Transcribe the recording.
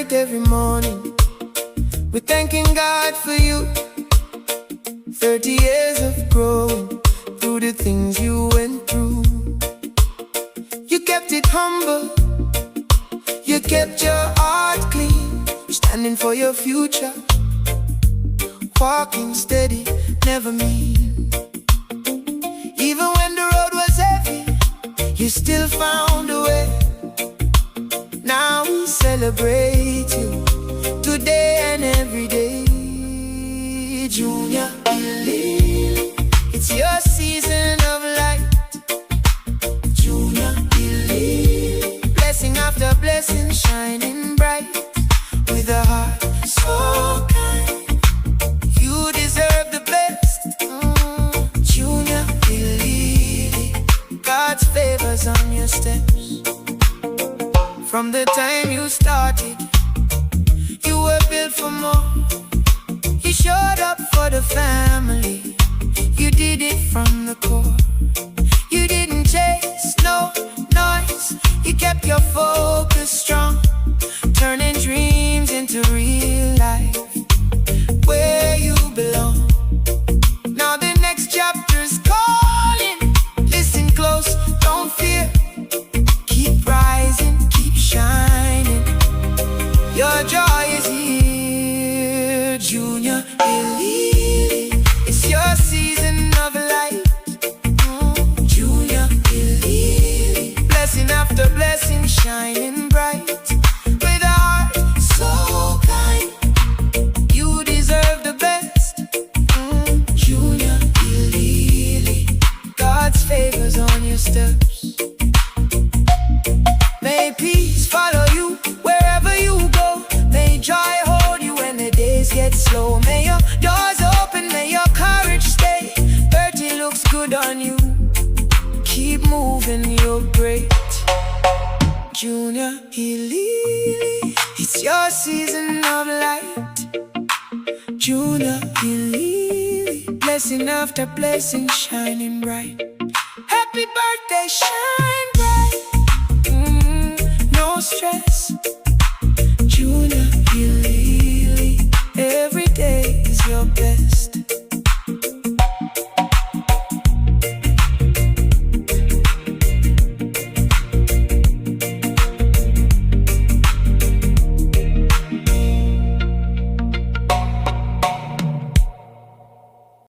night, every morning, we're thanking God for you. 30 years of growing through the things you went through. You kept it humble, you kept your heart clean, standing for your future, walking steady, never mean. Even when the road was heavy, you still found a way. Now we celebrate you today and every day. Jr Iliili, it's your season of light. Jr Iliili, blessing after blessing, shining bright, with a heart so kind. You deserve the best. Jr Iliili, God's favors on your steps. From the time you started, you were built for more. You showed up for the family, you did it from the core. You didn't chase no noise, you kept your focus strong, turning dreams into real life, where you belong. Now the next chapter's calling, listen close, don't fear. Keep rising, keep shining, your joy is here. Jr Iliili, it's your season of light. Jr Iliili, blessing after blessing, shining bright, with a heart so kind. You deserve the best. Jr Iliili, God's favors on your steps. May peace follow you wherever you go. May joy hold you when the days get slow. May your doors open, may your courage stay. 30 looks good on you, keep moving, you're great. Jr Iliili, it's your season of light. Jr Iliili, blessing after blessing, shining bright. Happy birthday, shine.